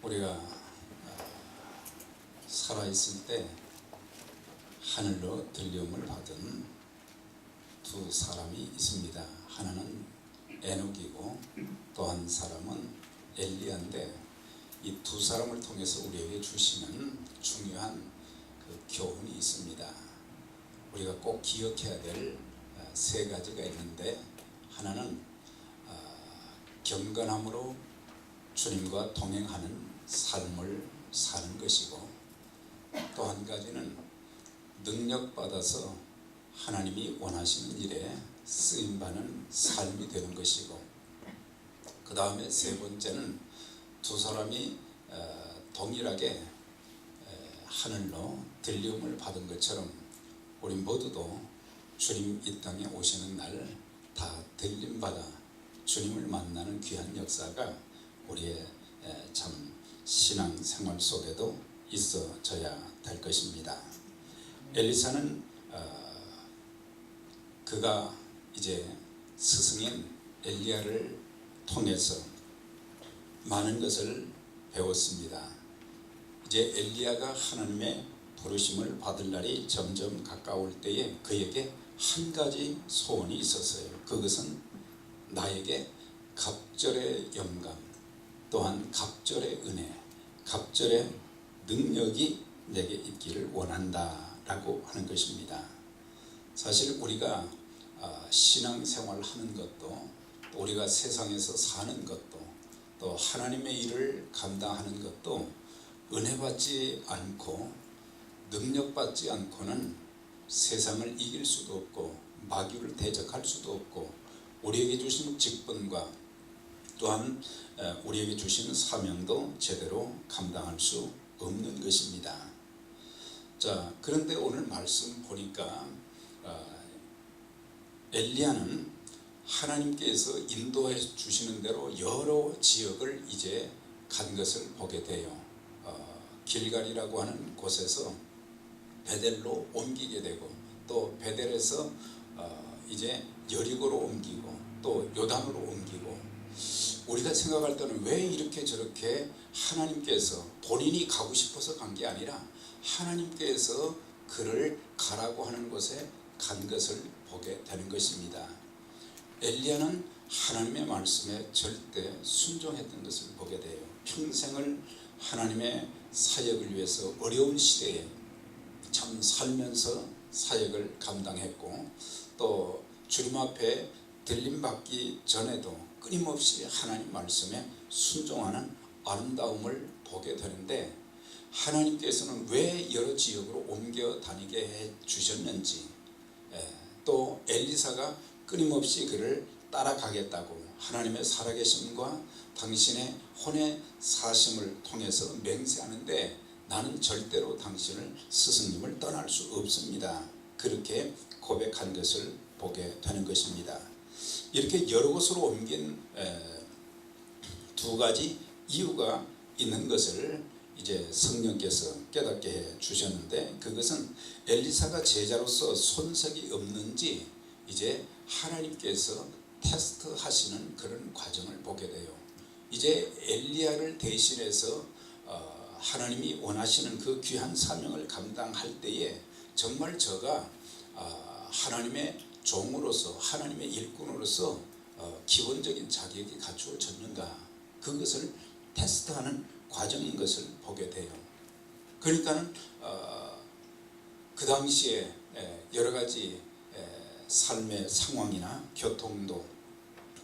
우리가 살아있을 때 하늘로 들려움을 받은 두 사람이 있습니다. 하나는 에녹이고 또 한 사람은 엘리야인데, 이 두 사람을 통해서 우리에게 주시는 중요한 교훈이 있습니다. 우리가 꼭 기억해야 될 세 가지가 있는데, 하나는 경건함으로 주님과 동행하는 삶을 사는 것이고, 또 한 가지는 능력받아서 하나님이 원하시는 일에 쓰임받는 삶이 되는 것이고, 그 다음에 세 번째는 두 사람이 동일하게 하늘로 들림을 받은 것처럼 우리 모두도 주님 이 땅에 오시는 날 다 들림받아 주님을 만나는 귀한 역사가 우리의 참 신앙생활 속에도 있어져야 될 것입니다. 엘리사는 그가 이제 스승인 엘리야를 통해서 많은 것을 배웠습니다. 이제 엘리야가 하나님의 부르심을 받을 날이 점점 가까울 때에 그에게 한 가지 소원이 있었어요. 그것은 나에게 갑절의 영감, 또한 갑절의 은혜, 갑절의 능력이 내게 있기를 원한다 라고 하는 것입니다. 사실 우리가 신앙생활 하는 것도, 또 우리가 세상에서 사는 것도, 또 하나님의 일을 감당하는 것도 은혜받지 않고 능력받지 않고는 세상을 이길 수도 없고 마귀를 대적할 수도 없고, 우리에게 주신 직분과 또한 우리에게 주신 사명도 제대로 감당할 수 없는 것입니다. 자, 그런데 오늘 말씀 보니까 엘리야는 하나님께서 인도해 주시는 대로 여러 지역을 이제 간 것을 보게 돼요. 길갈이라고 하는 곳에서 베델로 옮기게 되고, 또 베델에서 이제 여리고로 옮기고, 또 요단으로 옮기고, 우리가 생각할 때는 왜 이렇게 저렇게 하나님께서 본인이 가고 싶어서 간 게 아니라 하나님께서 그를 가라고 하는 곳에 간 것을 보게 되는 것입니다. 엘리야는 하나님의 말씀에 절대 순종했던 것을 보게 돼요. 평생을 하나님의 사역을 위해서 어려운 시대에 참 살면서 사역을 감당했고, 또 주님 앞에 들림받기 전에도 끊임없이 하나님 말씀에 순종하는 아름다움을 보게 되는데, 하나님께서는 왜 여러 지역으로 옮겨 다니게 해 주셨는지, 또 엘리사가 끊임없이 그를 따라가겠다고 하나님의 살아계심과 당신의 혼의 사심을 통해서 맹세하는데, 나는 절대로 당신을 스승님을 떠날 수 없습니다, 그렇게 고백한 것을 보게 되는 것입니다. 이렇게 여러 곳으로 옮긴 두 가지 이유가 있는 것을 이제 성령께서 깨닫게 해 주셨는데, 그것은 엘리사가 제자로서 손색이 없는지 이제 하나님께서 테스트하시는 그런 과정을 보게 돼요. 이제 엘리야를 대신해서 하나님이 원하시는 그 귀한 사명을 감당할 때에 정말 저가 하나님의 종으로서, 하나님의 일꾼으로서 기본적인 자격이 갖추어졌는가, 그것을 테스트하는 과정인 것을 보게 돼요. 그러니까는 그 당시에 여러 가지 삶의 상황이나 교통도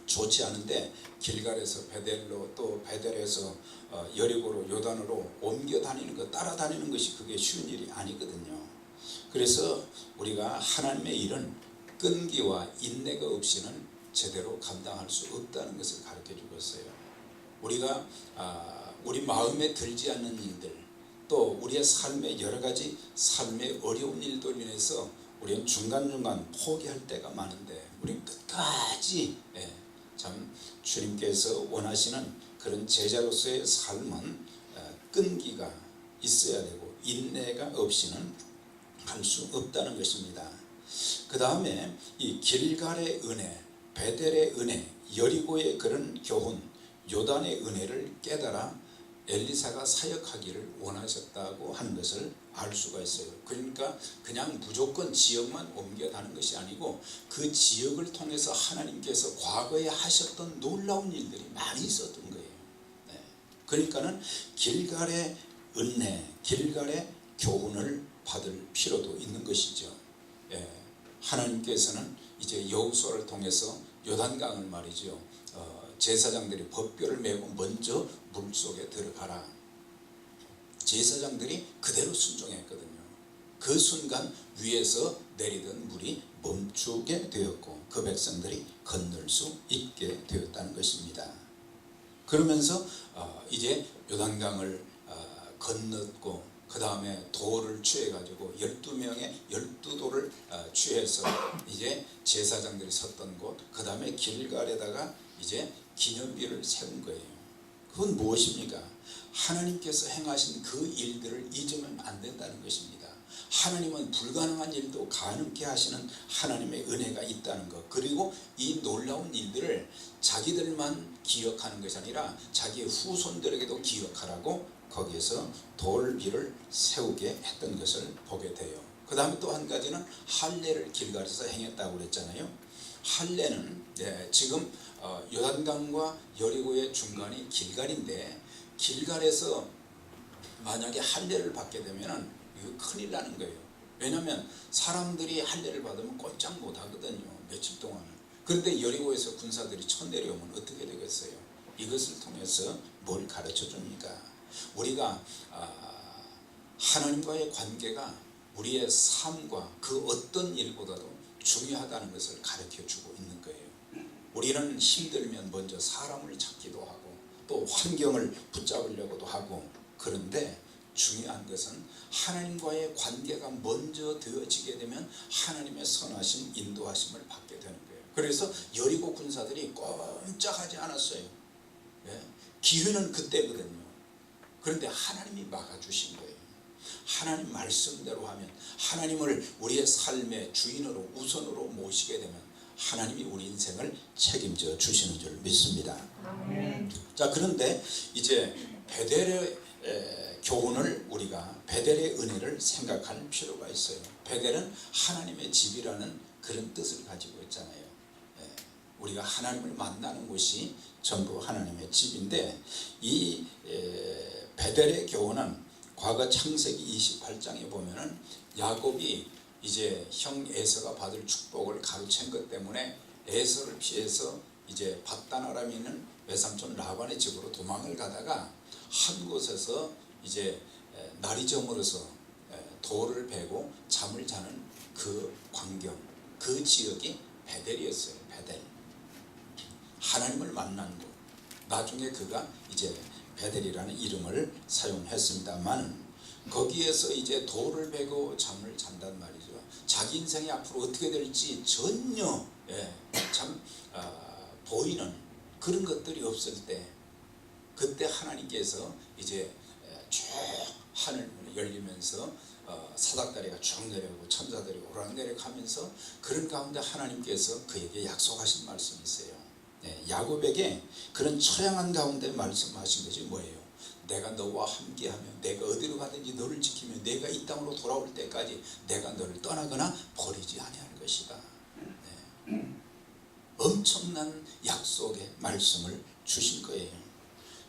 좋지 않은데, 길갈에서 베델로, 또 베델에서 여리고로, 요단으로 옮겨 다니는 것, 따라다니는 것이 그게 쉬운 일이 아니거든요. 그래서 우리가 하나님의 일은 끈기와 인내가 없이는 제대로 감당할 수 없다는 것을 가르쳐 주고 있어요. 우리가 우리 마음에 들지 않는 일들, 또 우리의 삶의 여러 가지 삶의 어려운 일들로 인해서 우리는 중간중간 포기할 때가 많은데, 우리는 끝까지 참 주님께서 원하시는 그런 제자로서의 삶은 끈기가 있어야 되고 인내가 없이는 할 수 없다는 것입니다. 그 다음에 이 길갈의 은혜, 베델의 은혜, 여리고의 그런 교훈, 요단의 은혜를 깨달아 엘리사가 사역하기를 원하셨다고 하는 것을 알 수가 있어요. 그러니까 그냥 무조건 지역만 옮겨가는 것이 아니고 그 지역을 통해서 하나님께서 과거에 하셨던 놀라운 일들이 많이 있었던 거예요. 네. 그러니까는 길갈의 은혜, 길갈의 교훈을 받을 필요도 있는 것이죠. 예. 하나님께서는 이제 여호수아를 통해서 요단강을 말이죠. 제사장들이 법궤를 메고 먼저 물속에 들어가라. 제사장들이 그대로 순종했거든요. 그 순간 위에서 내리던 물이 멈추게 되었고 그 백성들이 건널 수 있게 되었다는 것입니다. 그러면서 이제 요단강을 건넜고 그 다음에 돌을 취해가지고 12명의 12돌을 취해서 이제 제사장들이 섰던 곳, 그 다음에 길갈에다가 이제 기념비를 세운 거예요. 그건 무엇입니까? 하나님께서 행하신 그 일들을 잊으면 안 된다는 것입니다. 하나님은 불가능한 일도 가능케 하시는 하나님의 은혜가 있다는 것, 그리고 이 놀라운 일들을 자기들만 기억하는 것이 아니라 자기의 후손들에게도 기억하라고 거기에서 돌비를 세우게 했던 것을 보게 돼요. 그 다음에 또 한 가지는 할례를 길갈에서 행했다고 그랬잖아요. 할례는 지금 요단강과 여리고의 중간이 길갈인데, 길갈에서 만약에 할례를 받게 되면 이거 큰일 나는 거예요. 왜냐하면 사람들이 할례를 받으면 꼼짝 못 하거든요, 며칠 동안은. 그런데 여리고에서 군사들이 쳐내려오면 어떻게 되겠어요? 이것을 통해서 뭘 가르쳐 줍니까? 우리가 하나님과의 관계가 우리의 삶과 그 어떤 일보다도 중요하다는 것을 가르쳐 주고 있는 거예요. 우리는 힘들면 먼저 사람을 찾기도 하고 또 환경을 붙잡으려고도 하고, 그런데 중요한 것은 하나님과의 관계가 먼저 되어지게 되면 하나님의 선하심, 인도하심을 받게 되는 거예요. 그래서 여리고 군사들이 꼼짝하지 않았어요. 기회는 그때거든요. 그런데 하나님이 막아주신 거예요. 하나님 말씀대로 하면, 하나님을 우리의 삶의 주인으로 우선으로 모시게 되면 하나님이 우리 인생을 책임져 주시는 줄 믿습니다. 자, 그런데 이제 베델의 교훈을, 우리가 베델의 은혜를 생각할 필요가 있어요. 베델은 하나님의 집이라는 그런 뜻을 가지고 있잖아요. 우리가 하나님을 만나는 곳이 전부 하나님의 집인데, 이 베델의 교훈은 과거 창세기 28장에 보면은 야곱이 이제 형 에서가 받을 축복을 가로챈 것 때문에 에서를 피해서 이제 밧단-아람에 있는 외삼촌 라반의 집으로 도망을 가다가 한 곳에서 이제 날이 저물어서 돌을 베고 잠을 자는 그 광경, 그 지역이 베델이었어요. 베델. 하나님을 만난 곳. 나중에 그가 이제 베델이라는 이름을 사용했습니다만, 거기에서 이제 돌을 베고 잠을 잔단 말이죠. 자기 인생이 앞으로 어떻게 될지 전혀 보이는 그런 것들이 없을 때, 그때 하나님께서 이제 쭉 하늘문이 열리면서 사닥다리가 쭉 내려오고 천사들이 오락내락하면서 그런 가운데 하나님께서 그에게 약속하신 말씀이 있어요. 야곱에게 그런 처량한 가운데 말씀하신 것이 뭐예요? 내가 너와 함께하며 내가 어디로 가든지 너를 지키며 내가 이 땅으로 돌아올 때까지 내가 너를 떠나거나 버리지 아니할 것이다. 엄청난 약속의 말씀을 주신 거예요.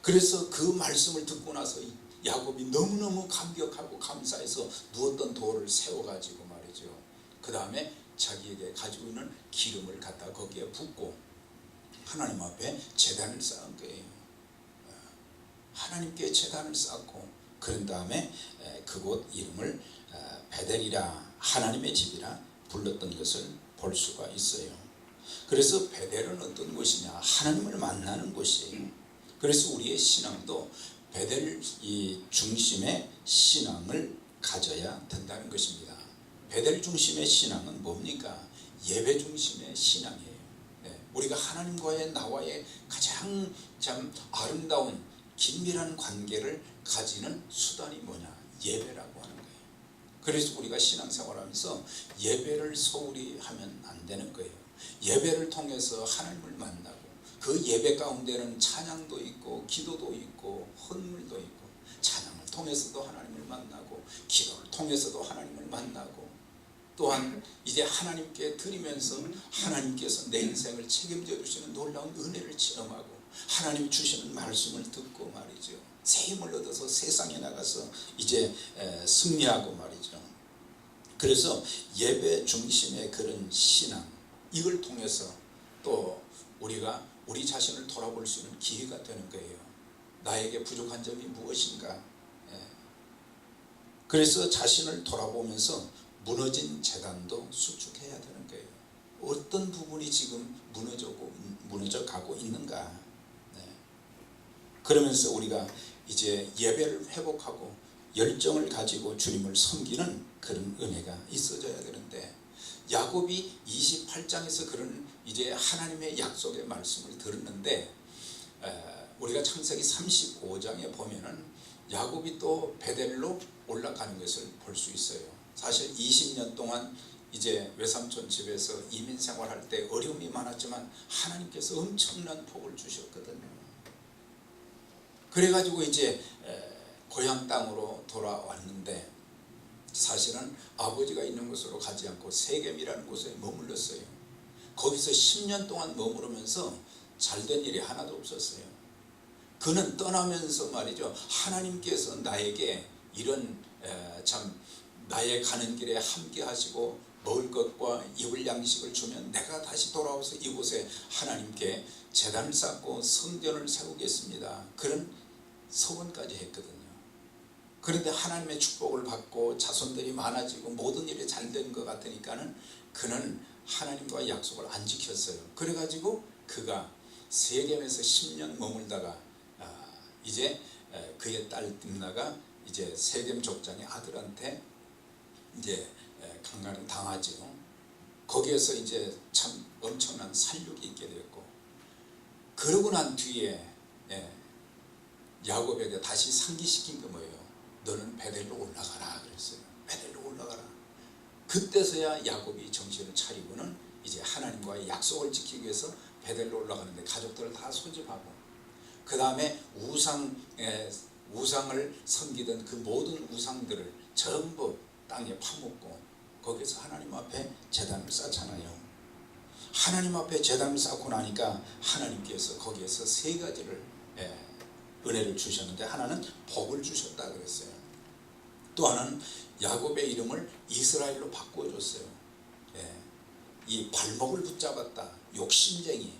그래서 그 말씀을 듣고 나서 야곱이 너무너무 감격하고 감사해서 누웠던 돌을 세워가지고 말이죠. 그 다음에 자기에게 가지고 있는 기름을 갖다 거기에 붓고 하나님 앞에 제단을 쌓은 거예요. 하나님께 제단을 쌓고, 그런 다음에 그곳 이름을 베델이라, 하나님의 집이라 불렀던 것을 볼 수가 있어요. 그래서 베델은 어떤 곳이냐? 하나님을 만나는 곳이에요. 그래서 우리의 신앙도 베델 이 중심의 신앙을 가져야 된다는 것입니다. 베델 중심의 신앙은 뭡니까? 예배 중심의 신앙이에요. 우리가 하나님과의 나와의 가장 참 아름다운 긴밀한 관계를 가지는 수단이 뭐냐? 예배라고 하는 거예요. 그래서 우리가 신앙생활하면서 예배를 소홀히 하면 안 되는 거예요. 예배를 통해서 하나님을 만나고, 그 예배 가운데는 찬양도 있고 기도도 있고 헌물도 있고, 찬양을 통해서도 하나님을 만나고 기도를 통해서도 하나님을 만나고, 또한 이제 하나님께 드리면서 하나님께서 내 인생을 책임져 주시는 놀라운 은혜를 체험하고, 하나님 주시는 말씀을 듣고 말이죠, 새 힘을 얻어서 세상에 나가서 이제 승리하고 말이죠. 그래서 예배 중심의 그런 신앙, 이걸 통해서 또 우리가 우리 자신을 돌아볼 수 있는 기회가 되는 거예요. 나에게 부족한 점이 무엇인가. 그래서 자신을 돌아보면서 무너진 재단도 수축해야 되는 거예요. 어떤 부분이 지금 무너져 가고 있는가. 그러면서 우리가 이제 예배를 회복하고 열정을 가지고 주님을 섬기는 그런 은혜가 있어져야 되는데, 야곱이 28장에서 그런 이제 하나님의 약속의 말씀을 들었는데, 우리가 창세기 35장에 보면은 야곱이 또 베델로 올라가는 것을 볼 수 있어요. 사실 20년 동안 이제 외삼촌 집에서 이민 생활할 때 어려움이 많았지만 하나님께서 엄청난 복을 주셨거든요. 그래가지고 이제 고향 땅으로 돌아왔는데, 사실은 아버지가 있는 곳으로 가지 않고 세겜이라는 곳에 머물렀어요. 거기서 10년 동안 머무르면서 잘된 일이 하나도 없었어요. 그는 떠나면서 말이죠, 하나님께서 나에게 이런 참 나의 가는 길에 함께 하시고 먹을 것과 입을 양식을 주면 내가 다시 돌아와서 이곳에 하나님께 제단을 쌓고 성전을 세우겠습니다, 그런 소원까지 했거든요. 그런데 하나님의 축복을 받고 자손들이 많아지고 모든 일이 잘 된 것 같으니까는 그는 하나님과 약속을 안 지켰어요. 그래가지고 그가 세겜에서 10년 머물다가 이제 그의 딸 딥나가 이제 세겜 족장의 아들한테 이제 강간을 당하죠. 거기에서 이제 참 엄청난 살육이 있게 되었고, 그러고 난 뒤에 야곱에게 다시 상기시킨 게 뭐예요? 너는 베델로 올라가라 그랬어요. 베델로 올라가라. 그때서야 야곱이 정신을 차리고는 이제 하나님과의 약속을 지키기 위해서 베델로 올라가는데, 가족들을 다 소집하고 그 다음에 우상을 섬기던 그 모든 우상들을 전부 땅에 파묻고 거기서 하나님 앞에 제단을 쌓잖아요. 하나님 앞에 제단을 쌓고 나니까 하나님께서 거기에서 세 가지를 은혜를 주셨는데, 하나는 복을 주셨다 그랬어요. 또 하나는 야곱의 이름을 이스라엘로 바꿔줬어요. 이 발목을 붙잡았다, 욕심쟁이,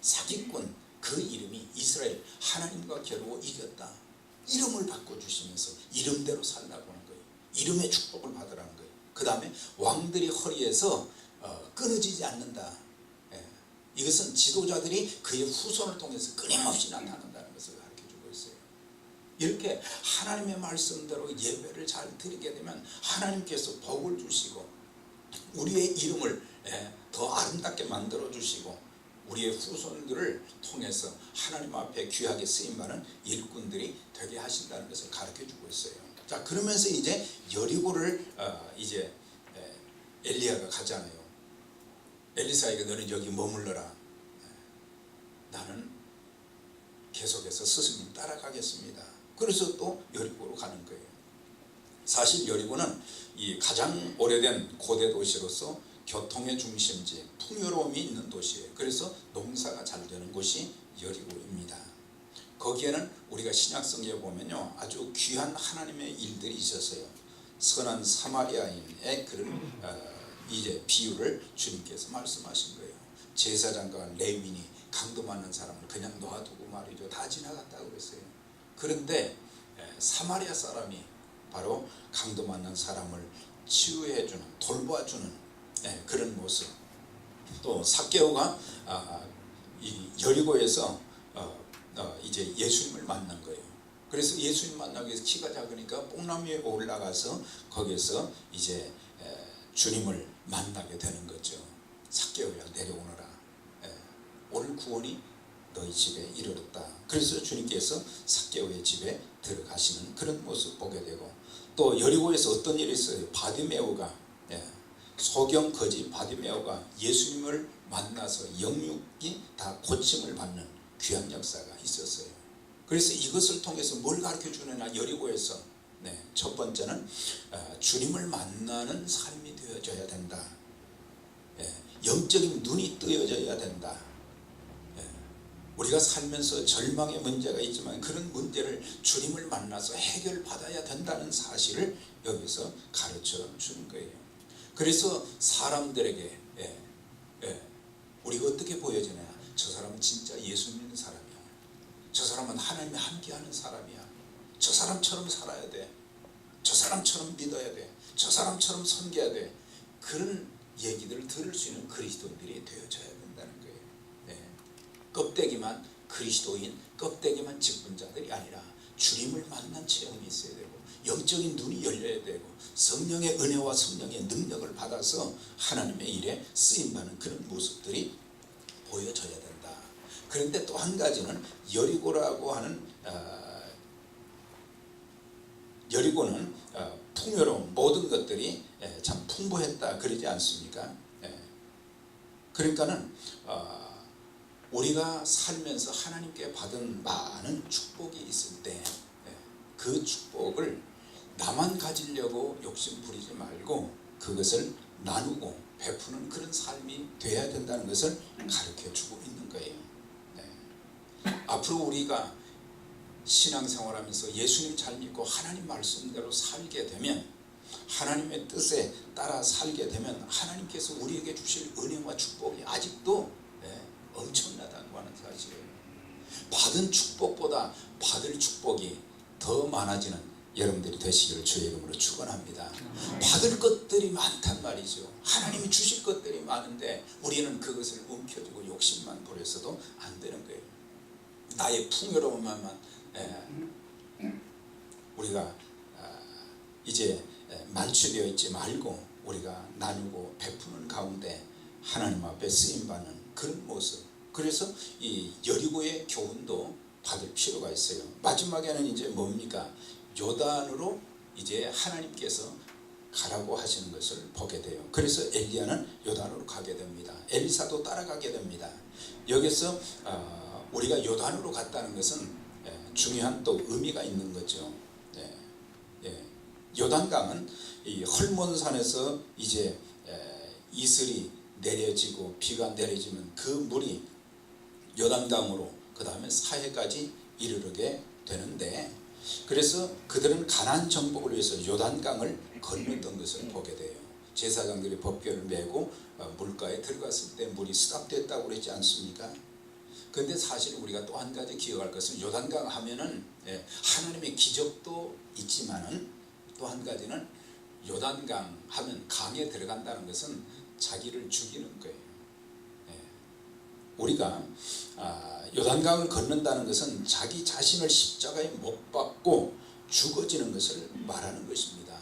사기꾼, 그 이름이 이스라엘, 하나님과 겨루고 이겼다, 이름을 바꿔주시면서 이름대로 살라고 하는 거예요. 이름의 축복을 받으라는 거예요. 그 다음에 왕들이 허리에서 끊어지지 않는다. 이것은 지도자들이 그의 후손을 통해서 끊임없이 나타난다는 것을 가르쳐주고 있어요. 이렇게 하나님의 말씀대로 예배를 잘 드리게 되면 하나님께서 복을 주시고 우리의 이름을 더 아름답게 만들어 주시고 우리의 후손들을 통해서 하나님 앞에 귀하게 쓰임받는 일꾼들이 되게 하신다는 것을 가르쳐주고 있어요. 자, 그러면서 이제 여리고를 이제 엘리야가 가잖아요. 엘리사에게 너는 여기 머물러라. 나는 계속해서 스승님 따라가겠습니다. 그래서 또 여리고로 가는 거예요. 사실 여리고는 이 가장 오래된 고대 도시로서 교통의 중심지, 풍요로움이 있는 도시예요. 그래서 농사가 잘 되는 곳이 여리고입니다. 거기에는 우리가 신약성경에 보면요, 아주 귀한 하나님의 일들이 있었어요. 선한 사마리아인의 그런 이제 비유를 주님께서 말씀하신 거예요. 제사장과 레위인이 강도 맞는 사람을 그냥 놔두고 말이죠, 다 지나갔다고 그랬어요. 그런데 사마리아 사람이 바로 강도 맞는 사람을 치유해주는, 돌봐주는 그런 모습. 또 삭개오가 이 여리고에서 이제 예수님을 만난 거예요. 그래서 예수님 만나기 위해서 키가 작으니까 뽕나무 위에 올라가서 거기서 이제 주님을 만나게 되는 거죠. 삭개오야 내려오너라. 오늘 구원이 너희 집에 이르렀다. 그래서 주님께서 삭개오의 집에 들어가시는 그런 모습 보게 되고, 또 여리고에서 어떤 일이 있어요. 바디메오가 소경 거지 바디메오가 예수님을 만나서 영육이 다 고침을 받는 귀한 역사가 있었어요. 그래서 이것을 통해서 뭘 가르쳐 주느냐, 여리고에서 첫 번째는 주님을 만나는 삶이 되어져야 된다. 영적인 눈이 뜨여져야 된다. 우리가 살면서 절망의 문제가 있지만 그런 문제를 주님을 만나서 해결받아야 된다는 사실을 여기서 가르쳐 주는 거예요. 그래서 사람들에게 우리가 어떻게 보여지냐, 저 사람은 진짜 예수 믿는 사람이야, 저 사람은 하나님이 함께하는 사람이야, 저 사람처럼 살아야 돼, 저 사람처럼 믿어야 돼, 저 사람처럼 섬겨야 돼, 그런 얘기들을 들을 수 있는 그리스도인들이 되어져야 된다는 거예요. 껍데기만 그리스도인, 껍데기만 직분자들이 아니라 주님을 만난 체험이 있어야 되고 영적인 눈이 열려야 되고 성령의 은혜와 성령의 능력을 받아서 하나님의 일에 쓰임받는 그런 모습들이 보여져야 된다. 그런데 또 한 가지는 여리고라고 하는 여리고는 풍요로운 모든 것들이 참 풍부했다 그러지 않습니까? 그러니까는 우리가 살면서 하나님께 받은 많은 축복이 있을 때 그 축복을 나만 가지려고 욕심 부리지 말고 그것을 나누고 베푸는 그런 삶이 돼야 된다는 것을 가르쳐 주고 있는 거예요. 앞으로 우리가 신앙생활하면서 예수님 잘 믿고 하나님 말씀대로 살게 되면, 하나님의 뜻에 따라 살게 되면 하나님께서 우리에게 주실 은혜와 축복이 아직도 엄청나다고 하는 사실이에요. 받은 축복보다 받을 축복이 더 많아지는 여러분들이 되시기를 주의 이름으로 축원합니다. 받을 것들이 많단 말이죠. 하나님이 주실 것들이 많은데 우리는 그것을 움켜쥐고 욕심만 부려서도 안 되는 거예요. 나의 풍요로움만 우리가 이제 만취되어 있지 말고 우리가 나누고 베푸는 가운데 하나님 앞에 쓰임받는 그런 모습. 그래서 이 여리고의 교훈도 받을 필요가 있어요. 마지막에는 이제 뭡니까? 요단으로 이제 하나님께서 가라고 하시는 것을 보게 돼요. 그래서 엘리야는 요단으로 가게 됩니다. 엘리사도 따라가게 됩니다. 여기서 우리가 요단으로 갔다는 것은 중요한 또 의미가 있는 거죠. 요단강은 이 헐몬산에서 이제 이슬이 내려지고 비가 내려지면 그 물이 요단강으로 그 다음에 사해까지 이르르게 되는데, 그래서 그들은 가나안 정복을 위해서 요단강을 건넜던 것을 보게 돼요. 제사장들이 법궤를 메고 물가에 들어갔을 때 물이 수답됐다고 그랬지 않습니까? 그런데 사실 우리가 또 한 가지 기억할 것은 요단강 하면은 하나님의 기적도 있지만은 또 한 가지는 요단강 하면 강에 들어간다는 것은 자기를 죽이는 거예요. 우리가 요단강을 건넌다는 것은 자기 자신을 십자가에 못 박고 죽어지는 것을 말하는 것입니다.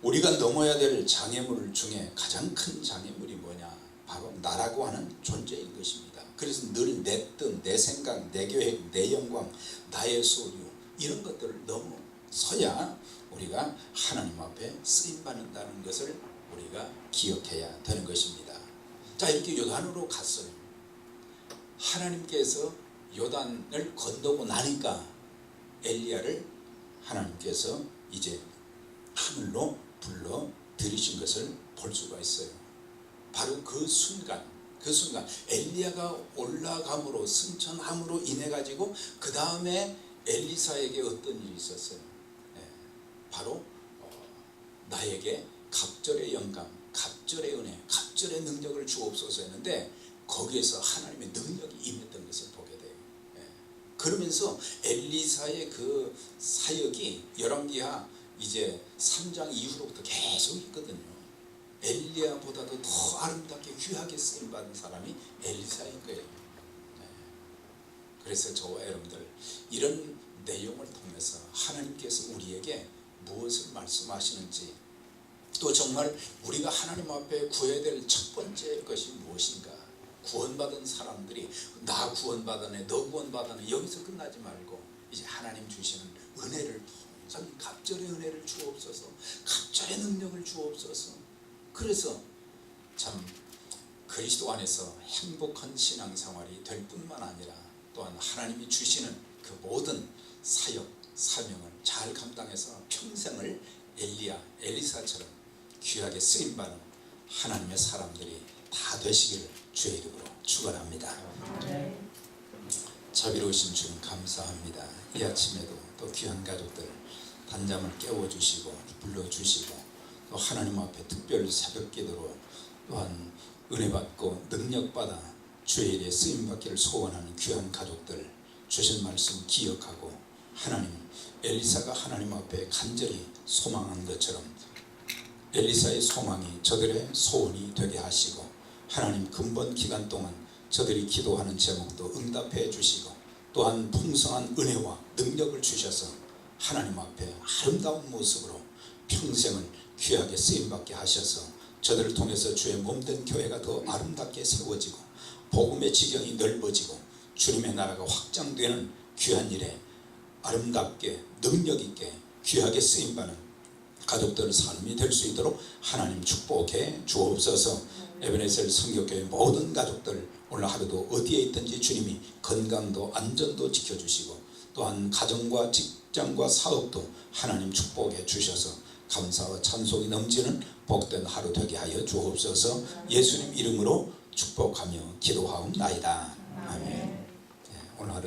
우리가 넘어야 될 장애물 중에 가장 큰 장애물이 뭐냐? 바로 나라고 하는 존재인 것입니다. 그래서 늘 내 뜻, 내 생각, 내 계획, 내 영광, 나의 소유 이런 것들을 넘어서야 우리가 하나님 앞에 쓰임받는다는 것을 우리가 기억해야 되는 것입니다. 자, 이렇게 요단으로 갔어요. 하나님께서 요단을 건너고 나니까 엘리야를 하나님께서 이제 하늘로 불러 들이신 것을 볼 수가 있어요. 바로 그 순간 엘리야가 올라감으로 승천함으로 인해 가지고 그 다음에 엘리사에게 어떤 일이 있었어요? 바로 나에게 갑절의 영감, 갑절의 은혜, 갑절의 능력을 주옵소서 했는데 거기에서 하나님의 능력이 임했던 것을 보게 돼요. 그러면서 엘리사의 그 사역이 열왕기하 이제 3장 이후로부터 계속 있거든요. 엘리야보다도 더 아름답게 귀하게 쓰임받은 사람이 엘리사인 거예요. 그래서 저와 여러분들 이런 내용을 통해서 하나님께서 우리에게 무엇을 말씀하시는지, 또 정말 우리가 하나님 앞에 구해야 될 첫 번째 것이 무엇인가? 구원받은 사람들이 나 구원받았네, 너 구원받았네 여기서 끝나지 말고 이제 하나님 주시는 은혜를, 갑절의 은혜를 주옵소서, 갑절의 능력을 주옵소서, 그래서 참 그리스도 안에서 행복한 신앙생활이 될 뿐만 아니라 또한 하나님이 주시는 그 모든 사역, 사명을 잘 감당해서 평생을 엘리사처럼 귀하게 쓰임받는 하나님의 사람들이 다 되시기를 주의 이름으로 축원합니다. 자비로우신 주님 감사합니다. 이 아침에도 또 귀한 가족들 단잠을 깨워주시고 불러주시고 또 하나님 앞에 특별 새벽기도로 또한 은혜받고 능력받아 주의 일에 쓰임받기를 소원하는 귀한 가족들 주신 말씀 기억하고 하나님 엘리사가 하나님 앞에 간절히 소망한 것처럼 엘리사의 소망이 저들의 소원이 되게 하시고 하나님 근본 기간 동안 저들이 기도하는 제목도 응답해 주시고 또한 풍성한 은혜와 능력을 주셔서 하나님 앞에 아름다운 모습으로 평생을 귀하게 쓰임받게 하셔서 저들을 통해서 주의 몸된 교회가 더 아름답게 세워지고 복음의 지경이 넓어지고 주님의 나라가 확장되는 귀한 일에 아름답게 능력있게 귀하게 쓰임받는 가족들 삶이 될 수 있도록 하나님 축복해 주옵소서. 에베네셀 선교교회 모든 가족들 오늘 하루도 어디에 있든지 주님이 건강도 안전도 지켜주시고 또한 가정과 직장과 사업도 하나님 축복해 주셔서 감사와 찬송이 넘치는 복된 하루 되게 하여 주옵소서. 예수님 이름으로 축복하며 기도하옵나이다. 아멘. 오늘 하루